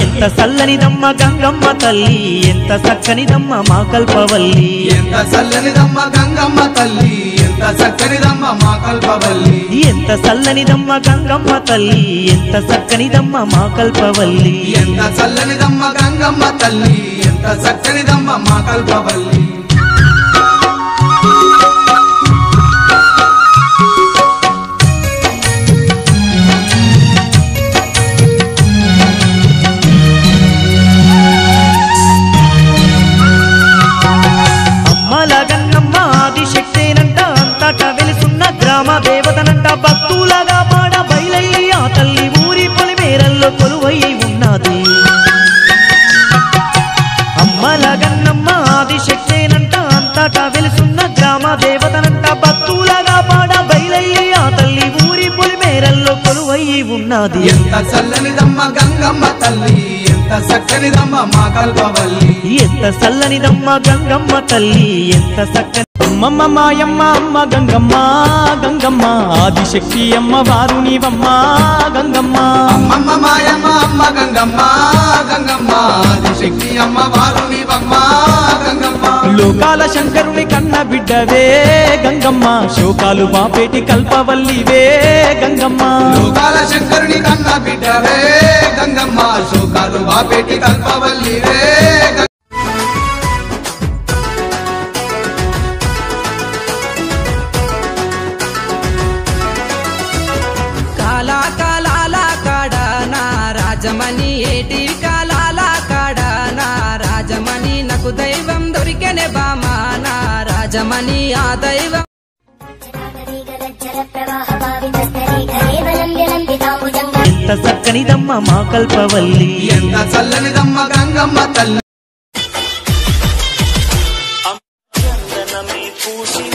ఎంత చల్లనిదమ్మ గంగమ్మ తల్లి ఎంత చక్కనిదమ్మ మా కల్పవల్లి ఎంత చల్లనిదమ్మ గంగమ్మ తల్లి ఎంత చక్కనిదమ్మ మా కల్పవల్లి ఎంత చల్లనిదమ్మ గంగమ్మ తల్లి ఎంత చక్కనిదమ్మ మా కల్పవల్లి ఎంత చల్లనిదమ్మ గంగమ్మ తల్లి ఎంత చక్కనిదమ్మ మా కల్పవల్లి గ్రామ దేవతనంట భక్తులగా పాడ బయలయ్యి ఆ తల్లి ఊరి పొలిమేరల్లో కొలువై ఉన్నది అమ్మల గన్నమ్మ ఆదిశక్తేనంట అంతటా వెలుసున్న గ్రామ దేవతనంట భక్తులగా పాడ బయలయ్యి ఆ తల్లి ఊరి పొలిమేరల్లో కొలువై ఉన్నది ఎంత చల్లనిదమ్మ గంగమ్మ తల్లి ఎంత చక్కనిదమ్మ మా కల్పవల్లి ఎంత చల్లనిదమ్మ గంగమ్మ తల్లి ఎంత చక్కని అమ్మమ్మ మాయమ్మ అమ్మ గంగమ్మ గంగమ్మ ఆదిశక్తి అమ్మ వారు నీవమ్మ గంగమ్మ అమ్మమ్మ మాయమ్మ అమ్మ గంగమ్మ గంగమ్మ ఆదిశక్తి అమ్మ వారు నీవమ్మ గంగమ్మ లోకాల శంకరుని కన్న బిడ్డవే గంగమ్మ శోకాలు బాపేటి కల్పవల్లివే గంగమ్మ లోకాల శంకరుని కన్న బిడ్డవే గంగమ్మ శోకాలు బాపేటి కల్పవల్లివే రాజమణి ఏటి కాలాల కాడనా రాజమణి నాకు దైవం దొరికెనే బామా నా రాజమణి ఆ దైవం ఎంత చక్కనిదమ్మ మా కల్పవల్లి ఎంత చల్లనిదమ్మ గంగమ్మ తల్లి పూసి